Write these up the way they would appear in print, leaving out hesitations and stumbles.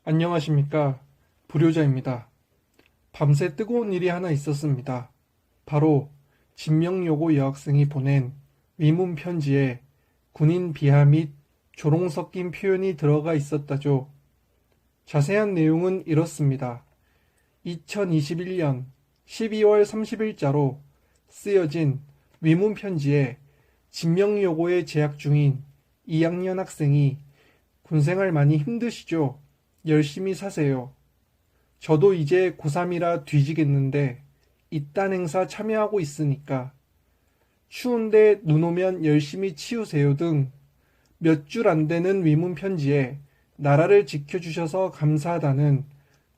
안녕하십니까. 불효자입니다. 밤새 뜨거운 일이 하나 있었습니다. 바로 진명요고 여학생이 보낸 위문 편지에 군인 비하 및 조롱 섞인 표현이 들어가 있었다죠. 자세한 내용은 이렇습니다. 2021년 12월 30일자로 쓰여진 위문 편지에 진명여고에 재학 중인 2학년 학생이 군생활 많이 힘드시죠? 열심히 사세요. 저도 이제 고3이라 뒤지겠는데 이딴 행사 참여하고 있으니까 추운데 눈 오면 열심히 치우세요 등 몇 줄 안 되는 위문 편지에 나라를 지켜주셔서 감사하다는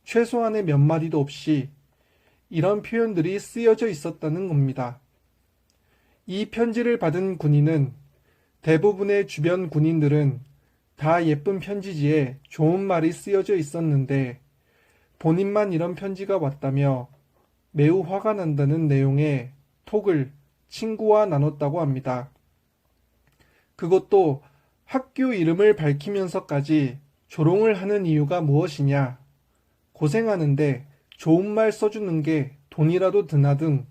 최소한의 몇 마디도 없이 이런 표현들이 쓰여져 있었다는 겁니다. 이 편지를 받은 군인은 대부분의 주변 군인들은 다 예쁜 편지지에 좋은 말이 쓰여져 있었는데 본인만 이런 편지가 왔다며 매우 화가 난다는 내용의 톡을 친구와 나눴다고 합니다. 그것도 학교 이름을 밝히면서까지 조롱을 하는 이유가 무엇이냐? 고생하는데 좋은 말 써주는 게 돈이라도 드나 등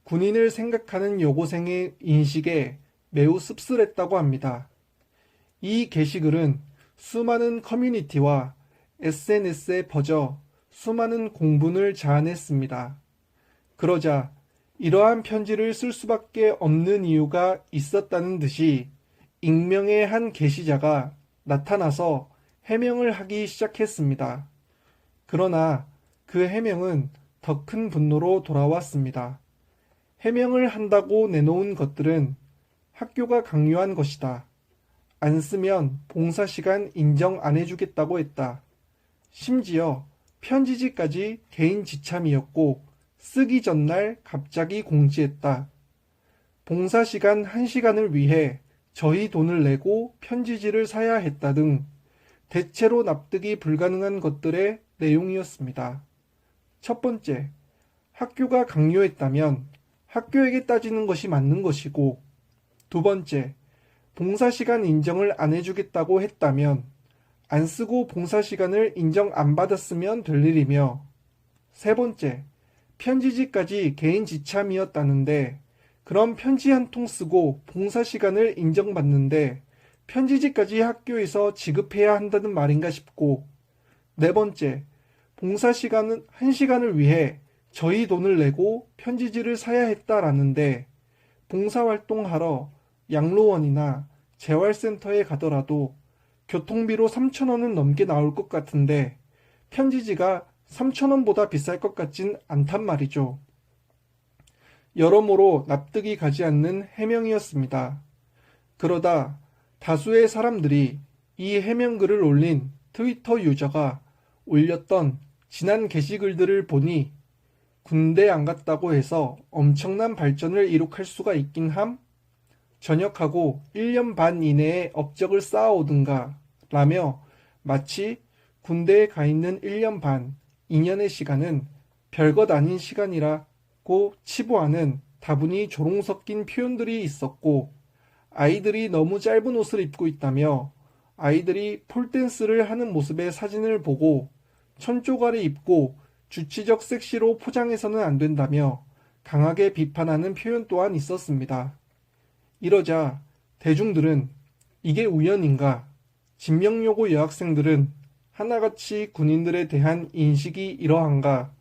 군인을 생각하는 여고생의 인식에 매우 씁쓸했다고 합니다. 이 게시글은 수많은 커뮤니티와 SNS에 퍼져 수많은 공분을 자아냈습니다. 그러자 이러한 편지를 쓸 수밖에 없는 이유가 있었다는 듯이 익명의 한 게시자가 나타나서 해명을 하기 시작했습니다. 그러나 그 해명은 더 큰 분노로 돌아왔습니다. 해명을 한다고 내놓은 것들은 학교가 강요한 것이다. 안 쓰면 봉사시간 인정 안 해주겠다고 했다. 심지어 편지지까지 개인 지참이었고 쓰기 전날 갑자기 공지했다. 봉사시간 1시간을 위해 저희 돈을 내고 편지지를 사야 했다 등 대체로 납득이 불가능한 것들의 내용이었습니다. 첫 번째, 학교가 강요했다면 학교에게 따지는 것이 맞는 것이고, 두 번째, 봉사시간 인정을 안 해주겠다고 했다면 안 쓰고 봉사시간을 인정 안 받았으면 될 일이며, 세 번째, 편지지까지 개인 지참이었다는데 그럼 편지 한 통 쓰고 봉사시간을 인정받는데 편지지까지 학교에서 지급해야 한다는 말인가 싶고, 네 번째, 봉사시간은 1시간을 위해 저희 돈을 내고 편지지를 사야 했다라는데 봉사활동하러 양로원이나 재활센터에 가더라도 교통비로 3,000원은 넘게 나올 것 같은데 편지지가 3,000원보다 비쌀 것 같진 않단 말이죠. 여러모로 납득이 가지 않는 해명이었습니다. 그러다 다수의 사람들이 이 해명글을 올린 트위터 유저가 올렸던 지난 게시글들을 보니 군대 안 갔다고 해서 엄청난 발전을 이룩할 수가 있긴 함? 전역하고 1년 반 이내에 업적을 쌓아오든가 라며 마치 군대에 가 있는 1년 반, 2년의 시간은 별것 아닌 시간이라고 치부하는 다분히 조롱 섞인 표현들이 있었고, 아이들이 너무 짧은 옷을 입고 있다며 아이들이 폴댄스를 하는 모습의 사진을 보고 천조가리 입고 주치적 섹시로 포장해서는 안 된다며 강하게 비판하는 표현 또한 있었습니다. 이러자 대중들은 이게 우연인가? 진명여고 여학생들은 하나같이 군인들에 대한 인식이 이러한가?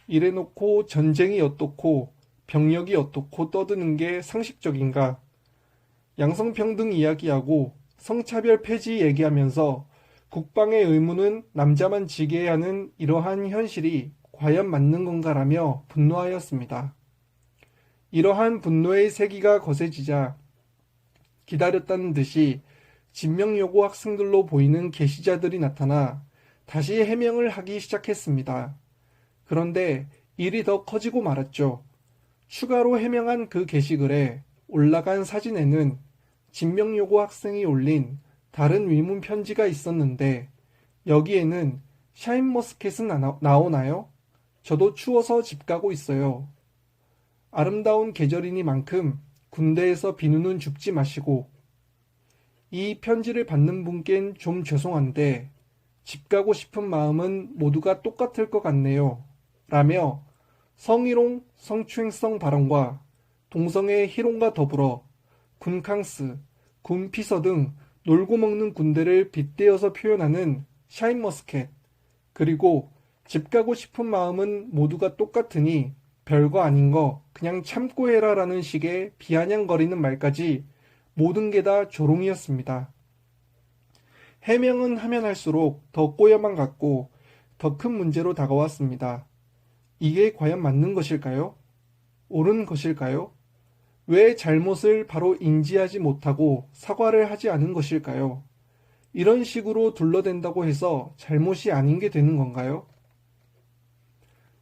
이래놓고 전쟁이 어떻고 병력이 어떻고 떠드는 게 상식적인가? 양성평등 이야기하고 성차별 폐지 얘기하면서 국방의 의무는 남자만 지게 하는 이러한 현실이 과연 맞는 건가라며 분노하였습니다. 이러한 분노의 세기가 거세지자 기다렸다는 듯이 진명여고 학생들로 보이는 게시자들이 나타나 다시 해명을 하기 시작했습니다. 그런데 일이 더 커지고 말았죠. 추가로 해명한 그 게시글에 올라간 사진에는 진명여고 학생이 올린 다른 위문 편지가 있었는데 여기에는 샤인머스켓은 나오나요? 저도 추워서 집 가고 있어요. 아름다운 계절이니만큼 군대에서 비누는 줍지 마시고, 이 편지를 받는 분께는 좀 죄송한데 집 가고 싶은 마음은 모두가 똑같을 것 같네요. 라며 성희롱, 성추행성 발언과 동성애 희롱과 더불어 군캉스, 군피서 등 놀고 먹는 군대를 빗대어서 표현하는 샤인머스켓, 그리고 집 가고 싶은 마음은 모두가 똑같으니 별거 아닌 거 그냥 참고 해라라는 식의 비아냥거리는 말까지 모든 게 다 조롱이었습니다. 해명은 하면 할수록 더 꼬여만 갔고 더 큰 문제로 다가왔습니다. 이게 과연 맞는 것일까요? 옳은 것일까요? 왜 잘못을 바로 인지하지 못하고 사과를 하지 않은 것일까요? 이런 식으로 둘러댄다고 해서 잘못이 아닌 게 되는 건가요?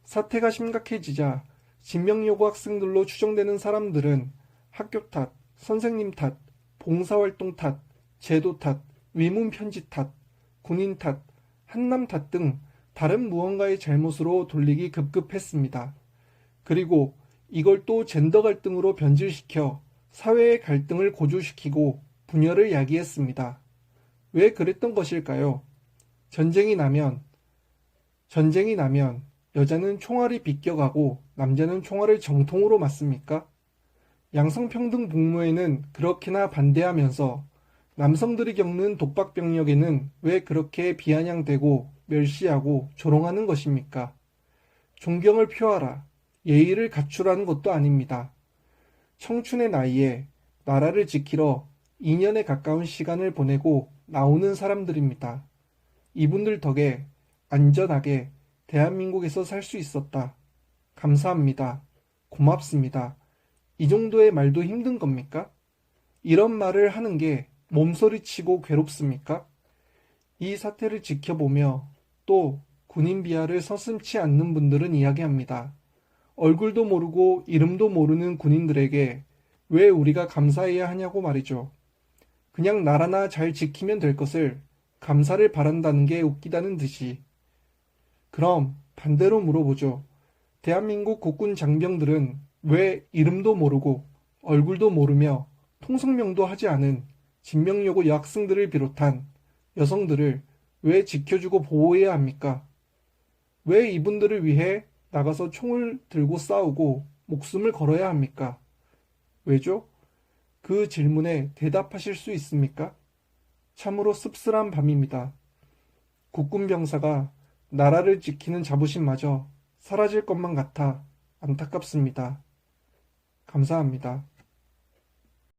사태가 심각해지자 진명여고 학생들로 추정되는 사람들은 학교 탓, 선생님 탓, 봉사활동 탓, 제도 탓, 위문 편지 탓, 군인 탓, 한남 탓 등 다른 무언가의 잘못으로 돌리기 급급했습니다. 그리고 이걸 또 젠더 갈등으로 변질시켜 사회의 갈등을 고조시키고 분열을 야기했습니다. 왜 그랬던 것일까요? 전쟁이 나면 여자는 총알이 비껴가고 남자는 총알을 정통으로 맞습니까? 양성평등 복무에는 그렇게나 반대하면서 남성들이 겪는 독박병력에는 왜 그렇게 비아냥대고 멸시하고 조롱하는 것입니까? 존경을 표하라, 예의를 갖추라는 것도 아닙니다. 청춘의 나이에 나라를 지키러 2년에 가까운 시간을 보내고 나오는 사람들입니다. 이분들 덕에 안전하게 대한민국에서 살 수 있었다. 감사합니다. 고맙습니다. 이 정도의 말도 힘든 겁니까? 이런 말을 하는 게 몸소리치고 괴롭습니까? 이 사태를 지켜보며 또 군인 비하를 서슴지 않는 분들은 이야기합니다. 얼굴도 모르고 이름도 모르는 군인들에게 왜 우리가 감사해야 하냐고 말이죠. 그냥 나라나 잘 지키면 될 것을 감사를 바란다는 게 웃기다는 듯이. 그럼 반대로 물어보죠. 대한민국 국군 장병들은 왜 이름도 모르고 얼굴도 모르며 통성명도 하지 않은 진명여고 여학생들을 비롯한 여성들을 왜 지켜주고 보호해야 합니까? 왜 이분들을 위해 나가서 총을 들고 싸우고 목숨을 걸어야 합니까? 왜죠? 그 질문에 대답하실 수 있습니까? 참으로 씁쓸한 밤입니다. 국군 병사가 나라를 지키는 자부심마저 사라질 것만 같아 안타깝습니다. 감사합니다.